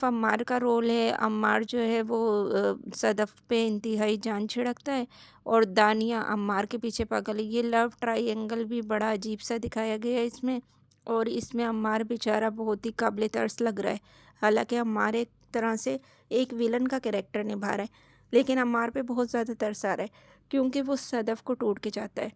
अम्मार का रोल है, अम्मार जो है वो सदफ़ पे इंतहाई जान छिड़कता है और दानिया अम्मार के पीछे पागल है। ये लव ट्रायंगल भी बड़ा अजीब-सा दिखाया गया है इसमें, और इसमें अम्मार बेचारा बहुत ही काबिल तर्स लग रहा है। हालाँकि अम्मार एक तरह से एक विलन का कैरेक्टर निभा रहा है, लेकिन अम्मार पे बहुत ज़्यादा तरस आ रहा है क्योंकि वो सदफ़ को टूट के चाहता है।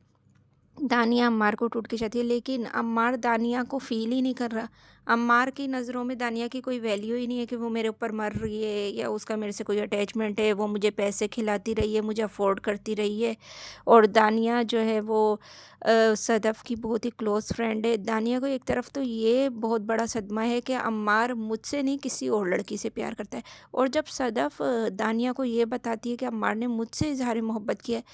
दानिया अम्मार को टूट के चाहती है, लेकिन अम्मार दानिया को फ़ील ही नहीं कर रहा। अम्मार की नज़रों में दानिया की कोई वैल्यू ही नहीं है कि वो मेरे ऊपर मर रही है या उसका मेरे से कोई अटैचमेंट है। वो मुझे पैसे खिलाती रही है, मुझे अफ़ोर्ड करती रही है, और दानिया जो है वो सदफ़ की बहुत ही क्लोज़ फ्रेंड है। दानिया को एक तरफ तो ये बहुत बड़ा सदमा है कि अम्मार मुझसे नहीं किसी और लड़की से प्यार करता है, और जब सदफ़ दानिया को ये बताती है कि अम्मार ने मुझसे इज़हार मोहब्बत किया है,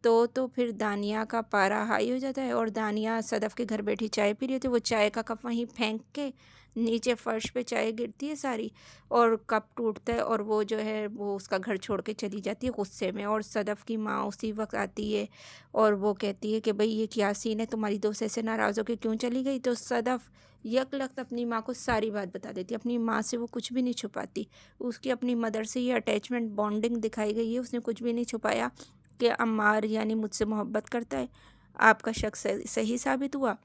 तो फिर दानिया का पारा हाई हो जाता है, और दानिया सदफ़ के घर बैठी चाय पी रही होती है, वो चाय का कप वहीं फेंक के नीचे फ़र्श पे चाय गिरती है सारी, और कप टूटता है, और वो जो है वो उसका घर छोड़ के चली जाती है गुस्से में। और सदफ़ की माँ उसी वक़्त आती है और वो कहती है कि भई ये क्या सीन है, तुम्हारी दोस्त ऐसे नाराज़ होके क्यों चली गई? तो सदफ़ यकलख़्त अपनी माँ को सारी बात बता देती है। अपनी माँ से वो कुछ भी नहीं छुपाती। उसकी अपनी मदर से ये अटैचमेंट बॉन्डिंग दिखाई गई है, उसने कुछ भी नहीं छुपाया कि अम्मार यानी मुझसे मोहब्बत करता है। आपका शक सही साबित हुआ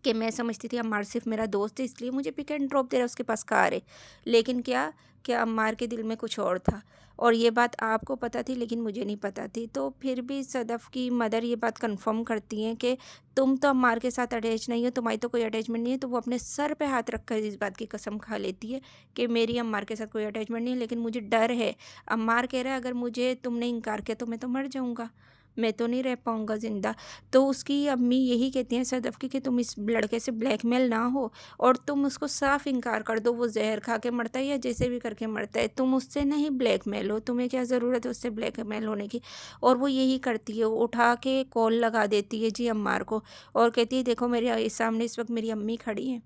कि मैं समझती थी अम्मार सिर्फ़ मेरा दोस्त है, इसलिए मुझे पिक एंड ड्रॉप दे रहा है, उसके पास कार है। लेकिन क्या अम्मार के दिल में कुछ और था, और ये बात आपको पता थी लेकिन मुझे नहीं पता थी। तो फिर भी सदफ़ की मदर ये बात कन्फ़र्म करती हैं कि तुम तो अम्मार के साथ अटैच नहीं हो, तुम्हारी तो कोई अटैचमेंट नहीं है। तो वो अपने सर पे हाथ रख कर इस बात की कसम खा लेती है कि मेरी अम्मार के साथ कोई अटैचमेंट नहीं है, लेकिन मुझे डर है। अम्मार कह रहा है अगर मुझे तुमने इनकार किया तो मैं तो मर जाऊँगा, मैं तो नहीं रह पाऊँगा ज़िंदा। तो उसकी अम्मी यही कहती हैं सदफ़ की कि तुम इस लड़के से ब्लैकमेल ना हो, और तुम उसको साफ़ इनकार कर दो, वो ज़हर खा के मरता है या जैसे भी करके मरता है, तुम उससे नहीं ब्लैकमेल हो, तुम्हें क्या ज़रूरत है उससे ब्लैकमेल होने की। और वो यही करती है, वो उठा के कॉल लगा देती है जी अम्मार को, और कहती है देखो मेरे सामने इस वक्त मेरी अम्मी खड़ी हैं,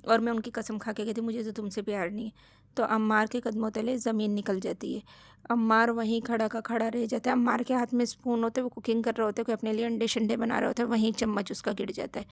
और मैं उनकी कसम खा के कहती हूँ मुझे तो तुमसे प्यार नहीं है। तो अम्मार के कदमों तले ज़मीन निकल जाती है। अम्मार वहीं खड़ा का खड़ा रह जाता है। अम्मार के हाथ में स्पून होते हैं, वो कुकिंग कर रहे होते हैं, कोई अपने लिए अंडे शंडे बना रहे होते हैं, वहीं चम्मच उसका गिर जाता है।